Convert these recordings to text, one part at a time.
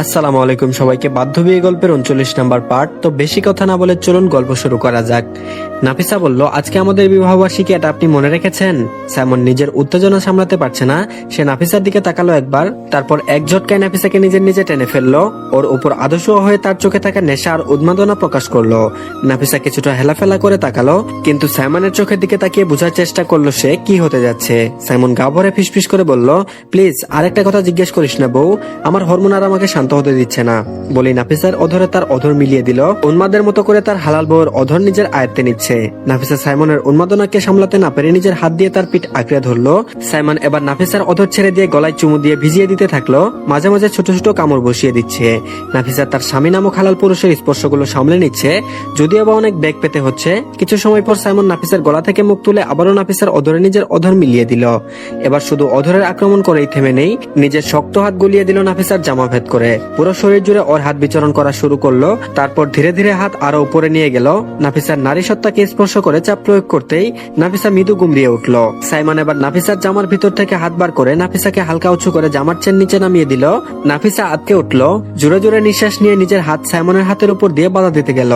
আসসালামু আলাইকুম সবাইকে। বাধ্য বিয়ে গল্পের 39 নাম্বার পার্ট। তো বেশি কথা না বলে চলুন গল্প শুরু করা যাক। নাফিসা বলল, আজকে আমাদের বিবাহবার্ষিকী, এটা আপনি মনে রেখেছেন? সাইমন নিজের উত্তেজনা সামলাতে পারছে না, সে নাফিসার দিকে তাকালো একবার, তারপর এক ঝটকায় নাফিসাকে নিজের নিজে টেনে ফেললো। ওর উপর আদর্শ হয়ে তার চোখে থাকা নেশা আর উন্মাদনা প্রকাশ করলো। নাফিসা কিছুটা হেলাফেলা করে তাকালো, কিন্তু সাইমনের চোখের দিকে তাকিয়ে বোঝার চেষ্টা করলো সে কি হতে যাচ্ছে। সাইমন গা ভরে ফিসফিস করে বলল, প্লিজ আরেকটা কথা জিজ্ঞেস করিস না বউ, আমার হরমোন আর আমাকে শান্ত হতে দিচ্ছে না। বলি নাফিসার অধরে তার অধর মিলিয়ে দিল, উন্মাদের মতো করে তার হালাল বউয়ের অধর নিজের আয়ত্তে নিচ্ছে। নাফিসা সাইমনের উন্মাদনাকে সামলাতে না পেরে নিজের হাত দিয়ে তার পিঠ আঁকড়ে ধরলো। সাইমন এবার নাফিসার অধর ছেড়ে দিয়ে গলায় চুমু দিয়ে ভিজিয়ে দিতে থাকলো, মাঝে মাঝে ছোট ছোট কামড় বসিয়ে দিচ্ছে। নাফিসা তার স্বামী নামক হালাল পুরুষের স্পর্শগুলো সামলে নিচ্ছে, যদিও বা অনেক বেগ পেতে হচ্ছে। কিছু সময় পর সাইমন নাফিসার গলা থেকে মুখ তুলে আবারও নাফিসার অধরে নিজের অধর মিলিয়ে দিল। এবার শুধু অধরের আক্রমণ করেই থেমে নেই, নিজের শক্ত হাত গলিয়ে দিল নাফিসার জামা ভেদ করে। পুরো শরীর জুড়ে ওর হাত বিচরণ করা শুরু করলো। তারপর ধীরে ধীরে হাত আরো উপরে নিয়ে গেল। নাফিসার নারী সত্তাকে স্পর্শ করে চাপ প্রয়োগ করতেই নাফিসা মৃদু গুমড়িয়ে উঠল। সাইমন এবার নাফিসার জামার ভিতর থেকে হাত বার করে নাফিসাকে হালকা উঁচু করে জামার চেন নিচে নামিয়ে দিল। নাফিসা আটকে উঠল, জোরে জোরে নিঃশ্বাস নিয়ে নিজের হাত সাইমনের হাতের উপর দিয়ে বাধা দিতে গেল।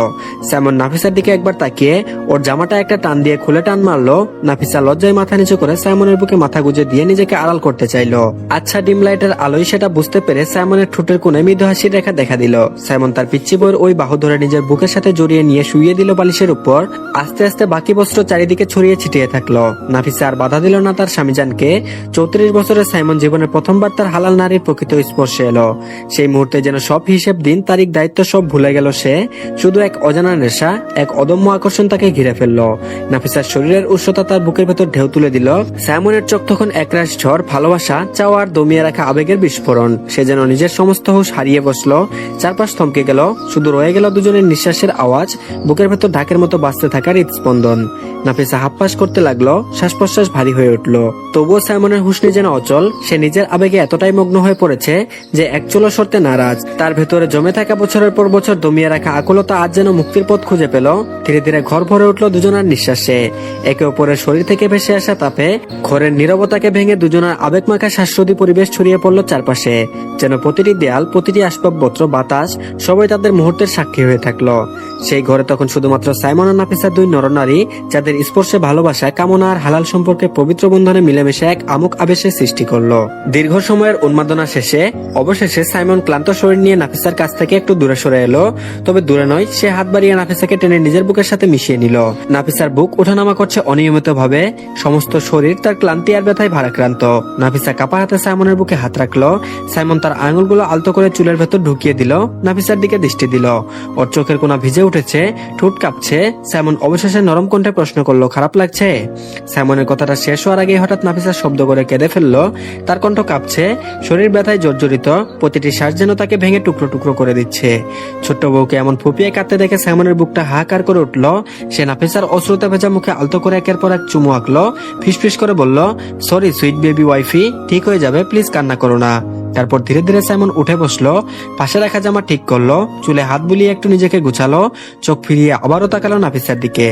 সাইমন নাফিসার দিকে একবার তাকিয়ে ওর জামাটা একটা টান দিয়ে খুলে টান মারলো। নাফিসা লজ্জায় মাথা নিচু করে সাইমনের বুকে মাথা গুজে দিয়ে নিজেকে আড়াল করতে চাইলো। আচ্ছা ডিম লাইটের আলোয় সেটা বুঝতে পেরে সাইমনের ঠোঁটের কোণে মৃদু হাসির রেখা দেখা দিল। সাইমন তার পিচ্চি বউয়ের ওই বাহু ধরে নিজের বুকের সাথে জড়িয়ে নিয়ে শুইয়ে দিল বালিশের উপর। আস্তে আস্তে বাকি বস্ত্র চারিদিকে ছড়িয়ে ছিটিয়ে থাকলো। নাফিসা আর বাধা দিল না তার স্বামীজানকে। 34 বছরের সাইমন জীবনের প্রথমবার তার হালাল নারীর প্রকৃত স্পর্শে এলো। সেই মুহূর্তে যেন সব হিসেব, দিন তারিখ, দায়িত্ব সব ভুলে গেল সে। শুধু এক অজানা নেশা, এক অদম্য আকর্ষণ তাকে ঘিরে ফেললো। নাফিসার শরীরের উষ্ণতা তার বুকের ভেতর ঢেউ তুলে দিল। সাইমনের চোখ তখন একরাশ ঝড়, ভালোবাসা, চাওয়া আর দমিয়ে রাখা আবেগের বিস্ফোরণ। সে যেন নিজের সমস্ত হুঁশ হারিয়ে বসলো। চারপাশ থমকে গেল, শুধু রয়ে গেল দুজনের নিঃশ্বাসের আওয়াজ, বুকের ভেতর ঢাকের মতো বাজতে থাকা হৃদস্পন্দন। নাফিসা হাঁপাস করতে লাগলো, শ্বাস প্রশ্বাস ভারী হয়ে উঠলো। তবুও সাইমনের হুঁশ যেন অচল। সে নিজের আবেগে এতটাই মগ্ন হয়ে পড়েছে যে এক চুলো সরতে নারাজ। তার ভেতরে জমে থাকা বছরের পর বছর দমিয়ে রাখা আকুলতা আজ যেন মুক্তির পথ খুঁজে পেল। ধীরে ধীরে ঘর ভরে উঠলো দুজনার নিঃশ্বাসে। একে অপরের শরীর থেকে ভেসে আসা তাপে ঘরের নীরবতাকে ভেঙে দুজনার আবেগ মাখা শ্বাসরোধী পরিবেশ ছড়িয়ে পড়লো চারপাশে। যেন প্রতিটি দেয়াল, প্রতিটি আসবাবপত্র, বাতাস সবাই তাদের মুহূর্তের সাক্ষী হয়ে থাকলো। সেই ঘরে তখন শুধুমাত্র সাইমন আর নাফিসা, দুই নরনারী, যাদের স্পর্শে ভালোবাসা, কামনা আর হালাল সম্পর্কে পবিত্র বন্ধনে মিলেমিশে এক আমুক আবেশের সৃষ্টি করলো। দীর্ঘ সময়ের উন্মাদনা শেষে অবশেষে সাইমন ক্লান্ত শরীর নিয়ে নাফিসার কাছ থেকে একটু দূরে সরে এলো। তবে দূরে নয়, সে হাত বাড়িয়ে নাফিসাকে টেনে নিজের বুকের সাথে মিশিয়ে নিল। নাফিসার বুক ওঠানামা করছে অনিয়মিত ভাবে, সমস্ত শরীর তার ক্লান্তি আর ব্যথায় ভারাক্রান্ত। নাফিসা কাপা হাতে সাইমনের বুকে হাত রাখলো। সাইমন তার আঙুলগুলো আলতো করে চুলের ভেতর ঢুকিয়ে দিল, নাফিসার দিকে দৃষ্টি দিল। ওর চোখের কোণা ভিজে উঠেছে, ঠোঁট কাঁপছে। সাইমন অবশেষে নরম কণ্ঠে প্রশ্ন করলো, খারাপ লাগছে? সাইমনের কথাটা শেষ হওয়ার আগে হঠাৎ নাফিসা শব্দ করে কেঁদে ফেললো। তার কণ্ঠ কাঁপছে, শরীর ব্যথায় জর্জরিত, প্রতিটি শ্বাস যেন তাকে ভেঙে টুকরো টুকরো করে দিচ্ছে। ছোট্ট বউকে এমন ফুপিয়ে কাঁদতে দেখে সাইমনের বুকটা হাহাকার করে উঠল। সে নাফিসার অশ্রুতে ভেজা মুখে আলতো করে একের পর এক চুমু আঁকলো। ফিসফিস করে বলল, সরি সুইট বেবি ওয়াইফি, ঠিক হয়ে যাবে, প্লিজ কান্না করো না। তারপর ধীরে ধীরে সাইমন উঠে বসলো, পাশে রাখা জামা ঠিক করলো, চুলে হাত বুলিয়ে একটু নিজেকে গুছালো, চোখ ফিরিয়ে আবারও তাকালো নাফিসার দিকে।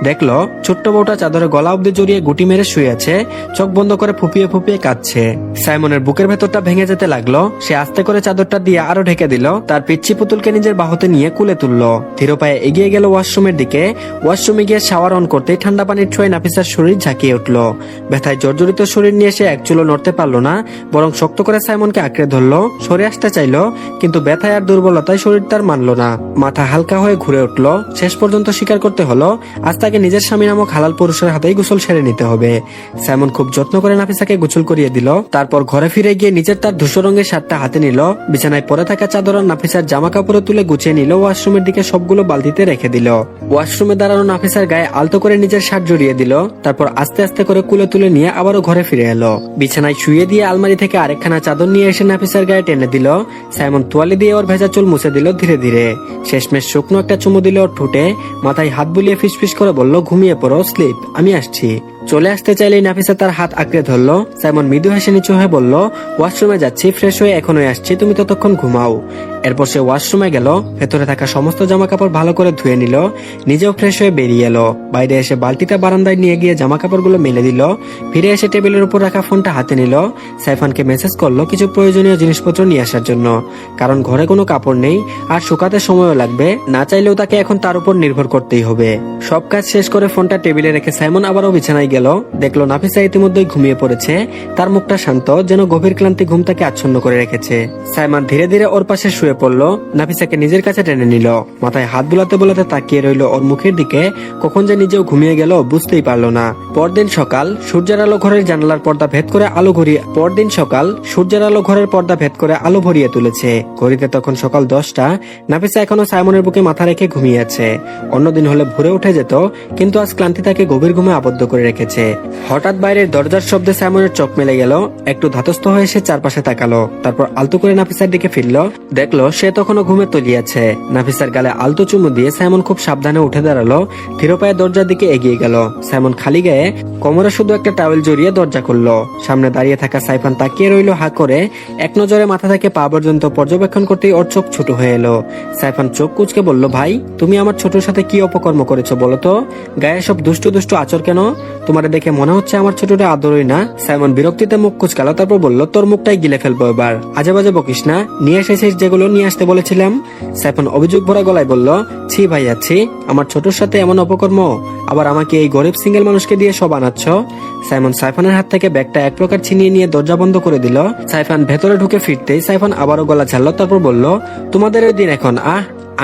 দেখলো ছোট্ট বউটা চাদরে গলা অব্দি জড়িয়ে গুটি মেরে শুয়ে আছে, চোখ বন্ধ করে ফুপিয়ে ফুপিয়ে কাঁদছে। সাইমনের বুকের ভেতরটা ভেঙে যেতে লাগলো। সে আস্তে করে চাদরটা দিয়ে আরো ঢেকে দিল, তার পিচ্চি পুতুলকে নিজের বাহুতে নিয়ে কুলে তুললো। ধীর পায়ে এগিয়ে গেল ওয়াশরুমের দিকে। ওয়াশরুমে গিয়ে শাওয়ার অন করতেই ঠান্ডা পানির ছোঁয়ায় নাফিসার শরীর ঝাঁকিয়ে উঠলো। ব্যথায় জর্জরিত শরীর নিয়ে সে এক চুলো নড়তে পারলো না, বরং শক্ত করে সাইমনকে আঁকড়ে ধরলো। সরে আসতে চাইলো, কিন্তু ব্যথায় আর দুর্বলতায় শরীর তার মানলো না। মাথা হালকা হয়ে ঘুরে উঠলো। শেষ পর্যন্ত স্বীকার করতে হলো, আজ তাকে নিজের স্বামী নামক হালাল পুরুষের হাতেই গোসল সেরে নিতে হবে। সাইমন খুব যত্ন করে নাফিসাকে গোসল করিয়ে দিল। তারপর ঘরে ফিরে গিয়ে নিজের তার ধূসর রঙের শার্টটা হাতে নিল, বিছানায় পরে থাকা চাদর আর নাফিসার জামা কাপড়ে তুলে গুছিয়ে নিল, ওয়াশরুমের দিকে সবগুলো বালতিতে রেখে দিল। ওয়াশরুমে দাঁড়ানো নাফিসার গায়ে আলতো করে নিজের শার্ট জড়িয়ে দিল। তারপর আস্তে আস্তে করে কুলে তুলে নিয়ে আবারও ঘরে ফিরে এলো। বিছানায় শুয়ে দিয়ে আলমারি থেকে আরেকখানা চাদর নিয়ে এসে নাফিসার গায়ে টেনে দিল। সাইমন তোয়ালে দিয়ে ওর ভেজা চুল মুছে দিল ধীরে ধীরে। শেষমেশ শুকনো একটা চুমু দিল ওর ঠোঁটে। মাথায় হাত বুলিয়ে ফিসফিস করে বলল, ঘুমিয়ে পড়ো, স্লিপ, আমি আসছি। চলে আসতে চাইলেই নাফিসা তার হাত আঁকড়ে ধরলো। সাইমন মৃদু হেসে নিচু হয়ে বলল, ওয়াশরুমে যাচ্ছি, ফ্রেশ হয়ে এখনই আসছি, তুমি ততক্ষণ ঘুমাও। এরপর সে ওয়াশরুমে গেল, ভেতরে থাকা সমস্ত জামা কাপড় ভালো করে ধুয়ে নিল, নিজেও ফ্রেশ হয়ে বেরিয়ে এলো। বাইরে এসে বালতিটা বারান্দায় নিয়ে গিয়ে জামা কাপড়গুলো মেলে দিল, ফিরে এসে টেবিলের উপর রাখা ফোনটা হাতে নিল। সাইফানকে মেসেজ করলো কিছু প্রয়োজনীয় জিনিসপত্র নিয়ে আসার জন্য, কারণ ঘরে কোনো কাপড় নেই আর শুকাতে সময়ও লাগবে, না চাইলেও তাকে এখন তার উপর নির্ভর করতেই হবে। সব কাজ শেষ করে ফোনটা টেবিলে রেখে সাইমন আবারও বিছানায় গেল, দেখলো নাফিসা ইতিমধ্যেই ঘুমিয়ে পড়েছে। তার মুখটা শান্ত, যেন গভীর ক্লান্তি ঘুম তাকে আচ্ছন্ন করে রেখেছে। সাইমন ধীরে ধীরে ওর পাশে শুয়ে পড়লো, নাফিসাকে নিজের কাছে টেনে নিল, মাথায় হাত বুলাতে বুলাতে তাকিয়ে রইল ওর মুখের দিকে। কখন যে নিজেও ঘুমিয়ে গেল বুঝতেই পারলো না। পরদিন সকাল, সূর্যের আলো ঘরের জানালার পর্দা ভেদ করে আলো ভরিয়ে তুলেছে। ঘড়িতে তখন সকাল 10টা। নাফিসা এখনো সাইমনের বুকে মাথা রেখে ঘুমিয়ে আছে। অন্যদিন হলে ভোরে উঠে যেত, কিন্তু আজ ক্লান্তি তাকে গভীর ঘুমে আবদ্ধ করে রেখেছে। হঠাৎ বাইরের দরজার শব্দে সাইমনের চোখ মেলে গেল, একটু ধাতস্থ হয়ে সে চারপাশে তাকালো, তারপর আলতো করে নাফিসার দিকে ফিরল, দেখলো সে তখনও ঘুমে তলিয়েছে। নাফিসার গালে আলতো চুমু দিয়ে সাইমন খুব সাবধানে উঠে দাঁড়ালো, ধীর পায়ে দরজার দিকে এগিয়ে গেল। সাইমন খালি গায়ে, কোমরে শুধু একটা টাওয়েল জড়িয়ে দরজা খুললো। সামনে দাঁড়িয়ে থাকা সাইফান তাকিয়ে রইল হা করে, এক নজরে মাথা থেকে পা পর্যন্ত পর্যবেক্ষণ করতেই ওর চোখ ছোট হয়ে এলো। সাইফান চোখ কুচকে বলল, ভাই তুমি আমার ছোটর সাথে কি অপকর্ম করেছো বলো তো? গায়ে সব দুষ্টু দুষ্টু আচর কেন? তোমার দেখে মনে হচ্ছে আমার ছোটটা আদরই না। সাইমন বিরক্তিতে মুখ কুচকালো, তারপর বলল, তোর মুখটাই গিলে ফেলবো এবার, আজে বাজে বকিস না। নিয়ে এসেছিস যেগুলো নিয়ে আসতে বলেছিলাম। সাইফান অভিযোগ ভরা গলায় বলল, ছি ভাইয়া ছি, আমার ছোটর সাথে এমন অপকর্ম, আবার আমাকে এই গরিব সিঙ্গেল মানুষকে দিয়ে সব আনাচ্ছ। সাইমন সাইফানের হাত থেকে ব্যাগটা এক প্রকার ছিনিয়ে নিয়ে দরজা বন্ধ করে দিল। সাইফান ভেতরে ঢুকে ফিরতেই সাইফান আবারও গলা ছাড়লো, তারপর বলল, তোমাদের ওই দিন এখন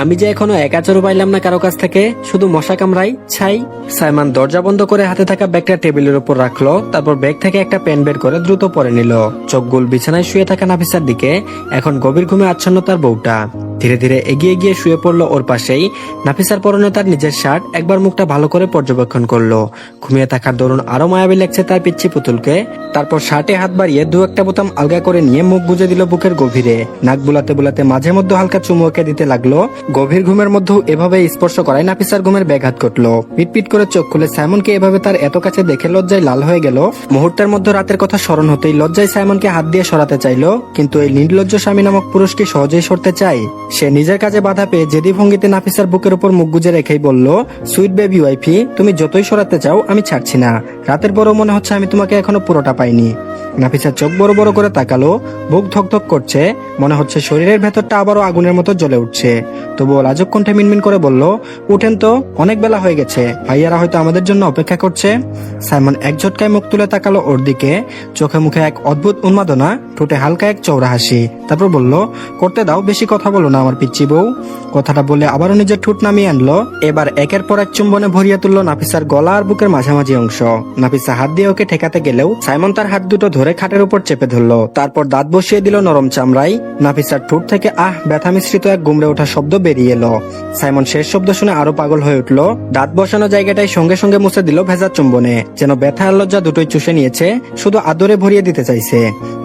আমি যে এখনো এক আচরও পাইলাম না কারো কাছ থেকে, শুধু মশা কামড়াই ছাই। সাইমন দরজা বন্ধ করে হাতে থাকা ব্যাগটা টেবিলের উপর রাখলো, তারপর ব্যাগ থেকে একটা পেন বের করে দ্রুত পরে নিল। চোখ গোল বিছানায় শুয়ে থাকা নাফিসার দিকে, এখন গভীর ঘুমে আচ্ছন্ন তার বউটা। ধীরে ধীরে এগিয়ে গিয়ে শুয়ে পড়লো ওর পাশেই। নাফিসার পরনে তার নিজের শার্ট, একবার মুখটা ভালো করে পর্যবেক্ষণ করলো। ঘুমিয়ে থাকার দরুন আরো মায়াবী লাগছে তার পিচ্ছি পুতুলকে। তারপর শার্টে হাত বাড়িয়ে দু একটা বোতাম আলগা করে নিয়ে মুখ গুজে দিল বুকের গভীরে। নাক বুলাতে বুলাতে মাঝে মধ্যে হালকা চুমুকে দিতে লাগলো। গভীর ঘুমের মধ্যেও এভাবে স্পর্শ করায় নাফিসার ঘুমের ব্যাঘাত ঘটলো। পিটপিট করে চোখ খুলে সাইমনকে এভাবে তার এত কাছে দেখে লজ্জায় লাল হয়ে গেল। মুহূর্তের মধ্যে রাতের কথা স্মরণ হতেই লজ্জায় সাইমনকে হাত দিয়ে সরাতে চাইলো, কিন্তু এই নির্লজ্জ স্বামী নামক পুরুষকে সহজেই সরতে চায়। সে নিজের কাজে বাধা পেয়ে জেদি ভঙ্গিতে নাফিসার বুকের উপর মুখ গুজে রেখেই বলল, সুইট বেবি ওয়াইফি, তুমি যতই সরাতে চাও আমি ছাড়ছি না। রাতের পরও মনে হচ্ছে আমি তোমাকে এখনো পুরোটা পাইনি। নাফিসা চোখ বড় বড় করে তাকালো, বুক ধকধক করছে, মনে হচ্ছে শরীরের ভেতরটা আবারও আগুনের মতো জ্বলে উঠছে। তবুও লাজুক কণ্ঠে মিনমিন করে বলল, উঠেন তো, অনেক বেলা হয়ে গেছে, ভাইয়ারা হয়তো আমাদের জন্য অপেক্ষা করছে। সাইমন এক ঝটকায় মুখ তুলে তাকালো ওর দিকে, চোখে মুখে এক অদ্ভুত উন্মাদনা, ঠোঁটে হালকা এক চৌড়া হাসি। তারপর বলল, করতে দাও, বেশি কথা বলো না আমার পিচ্চি বউ। কথাটা বলে আবারও নিজের ঠোঁট নামিয়ে আনলো। এবার একের পর এক চুম্বনে ভরিয়ে তুললো নাফিসার গলা আর বুকের মাঝামাঝি অংশ। নাফিসা হাত দিয়ে ওকে ঠেকাতে গেলেও সাইমন তার হাত দুটো ধরে খাটের উপর চেপে ধরলো, তারপর দাঁত বসিয়ে দিল নরম চামড়ায়। নাফিসার ঠোঁট থেকে ব্যথা মিশ্রিত এক গুমড়ে ওঠা শব্দ বেরিয়ে এলো। সাইমন শেষ শব্দ শুনে আরো পাগল হয়ে উঠলো। দাঁত বসানো জায়গাটাই সঙ্গে সঙ্গে মুছে দিল ভেজা চুম্বনে, যেন ব্যথা আর লজ্জা দুটোই চুষে নিয়েছে, শুধু আদরে ভরিয়ে দিতে চাইছে।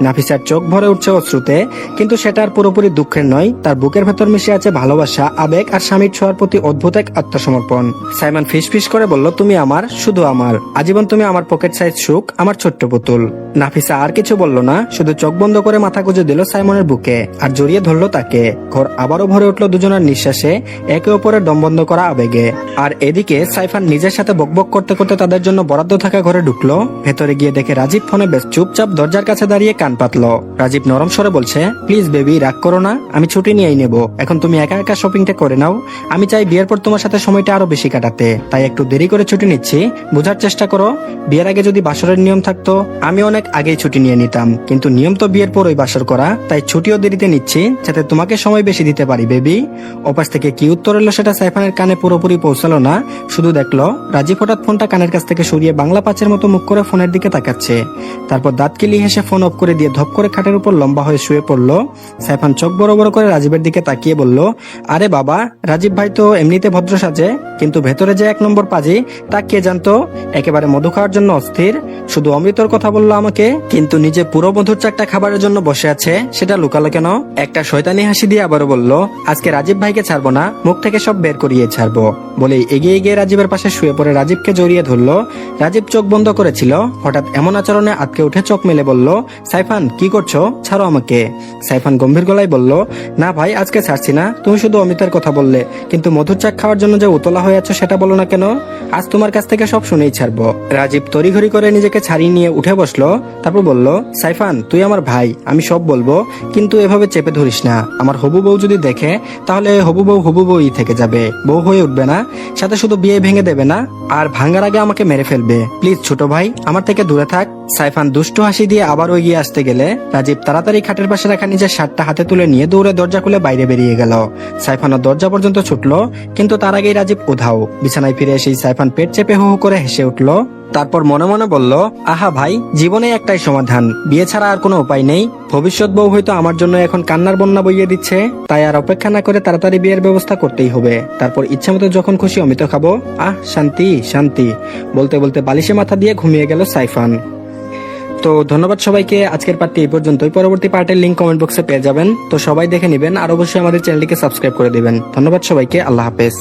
নাফিসার চোখ ভরে উঠছে অশ্রুতে, কিন্তু সেটা আর পুরোপুরি দুঃখের নয়, তার বুকের ভেতর মিশে আছে ভালোবাসা, আবেগ আর স্বামীর ছোঁয়ার প্রতি অদ্ভুত এক আত্মসমর্পণ। সাইমন ফিসফিস করে বলল, তুমি আমার, শুধু আমার, আজীবন তুমি আমার পকেট সাইজ সুখ, আমার ছোট্ট পুতুল। নাফিসা আর কিছু বলল না, শুধু চোখ বন্ধ করে মাথা গুজে দিল সাইমনের বুকে আর জড়িয়ে ধরলো তাকে। ঘর আবারও ভরে উঠলো দুজনের নিঃশ্বাসে, একে অপরের দম বন্ধ করা আবেগে। আর এদিকে সাইফান নিজের সাথে বকবক করতে করতে তাদের জন্য বরাদ্দ থাকা ঘরে ঢুকলো। ভেতরে গিয়ে দেখে রাজীব ফোনে বেশ চুপচাপ দরজার কাছে দাঁড়িয়ে কান পাতলো। রাজীব নরম স্বরে বলছে, প্লিজ বেবি, রাগ করো না, আমি ছুটি নিয়েই নেবো, এখন তুমি একা একা শপিংটা করে নাও। আমি চাই বিয়ের পর তোমার সাথে সময়টা আরো বেশি কাটাতে, তাই একটু দেরি করে ছুটি নিচ্ছি, বোঝার চেষ্টা করো। বিয়ের আগে যদি বাসরের নিয়ম থাকতো আমি অনেক আগেই ছুটি নিয়ে নিতাম, কিন্তু নিয়ম তো বিয়ের পরই বাসর করা, তাই ছুটিও দেরিতে নিচ্ছি যাতে তোমাকে সময় বেশি দিতে পারি বেবি। ওপাশ থেকে কি উত্তর এলো সেটা সাইফানের কানে পুরোপুরি পৌঁছালো না, শুধু দেখলো রাজীব হঠাৎ ফোনটা কানের কাছ থেকে সরিয়ে বাংলা পাঁচের মতো মুখ করে ফোনের দিকে তাকাচ্ছে। তারপর দাঁত কিলি হেসে ফোন অফ করে দিয়ে ধপ করে খাটের উপর লম্বা হয়ে শুয়ে পড়লো। সাইফান চোখ বড় বড় করে রাজীবের দিকে তাকিয়ে বলল, আরে বাবা, রাজীব ভাই তো এমনিতে ভদ্র সাজে, কিন্তু ভেতরে যে এক নম্বর পাজি তা কে জানতো। একেবারে মধু খাওয়ার জন্য অস্থির, শুধু অমৃতর কথা বললো আমাকে, কিন্তু নিজে পুরো মধুর চাকটা খাবারের জন্য বসে আছে, সেটা লুকালো কেন? একটা শয়তানি হাসি দিয়ে আবারও বলল, আজকে রাজীব ভাইকে ছাড়বো না, মুখ থেকে সব বের করিয়ে ছাড়বো। বলে এগিয়ে গিয়ে রাজীবের পাশে শুয়ে পড়ে রাজীবকে জড়িয়ে ধরলো। রাজীব চোখ বন্ধ করেছিল, হঠাৎ এমন আচরণে আটকে উঠে চোখ মেলে বলল, সাইফান কি করছো, ছাড়ো আমাকে। সাইফান গম্ভীর গলায় বলল, না ভাই আজকে ছাড়ছি না, তুমি শুধু অমিতার কথা বললে, কিন্তু মধুর চাক খাওয়ার জন্য যে উতলা হয়ে আছো সেটা বলো না কেন? আজ তোমার কাছ থেকে সব শুনেই ছাড়বো। রাজীব তড়িঘড়ি করে নিজেকে ছাড়িয়ে নিয়ে উঠে বসলো, তারপর বলল, সাইফান তুই আমার ভাই, আমি সব বলবো, কিন্তু এভাবে চেপে ধরিস না। আমার হবু বউ যদি দেখে তাহলে হবু বউই থেকে যাবে, বউ হয়ে উঠবে না, সাথে শুধু বিয়ে ভেঙে দেবে না, আর ভাঙার আগে আমাকে মেরে ফেলবে। প্লিজ ছোট ভাই, আমার থেকে দূরে থাক। সাইফান দুষ্টু হাসি দিয়ে আবারও এগিয়ে আসতে গেলে রাজীব তাড়াতাড়ি খাটের পাশে রাখা নিজের শার্টটা হাতে তুলে নিয়ে দৌড়ে দরজা খুলে বাইরে বেরিয়ে গেল। সাইফানও দরজা পর্যন্ত ছুটলো, কিন্তু তার আগেই রাজীব উধাও। বিছানায় ফিরে এসেই সাইফান পেট চেপে হু হু করে হেসে উঠলো। তারপর মনে মনে বলল, আহা ভাই, জীবনে একটাই সমাধান, বিয়ে ছাড়া আর কোনো উপায় নেই। ভবিষ্যৎ বউ হয়তো আমার জন্য এখন কান্নার বন্যা বইয়ে দিচ্ছে, তাই আর অপেক্ষা না করে তাড়াতাড়ি বিয়ের ব্যবস্থা করতেই হবে। তারপর ইচ্ছা মতো যখন খুশি অমিত খাবো। আহ শান্তি শান্তি, বলতে বলতে বালিশে মাথা দিয়ে ঘুমিয়ে গেল সাইফান। তো ধন্যবাদ সবাইকে, আজকের পার্টটি এই পর্যন্তই। পরবর্তী পার্টের লিংক কমেন্ট বক্সে পেয়ে যাবেন, তো সবাই দেখে নেবেন, আর অবশ্যই আমাদের চ্যানেলটিকে সাবস্ক্রাইব করে দিবেন। ধন্যবাদ সবাইকে, আল্লাহ হাফেজ।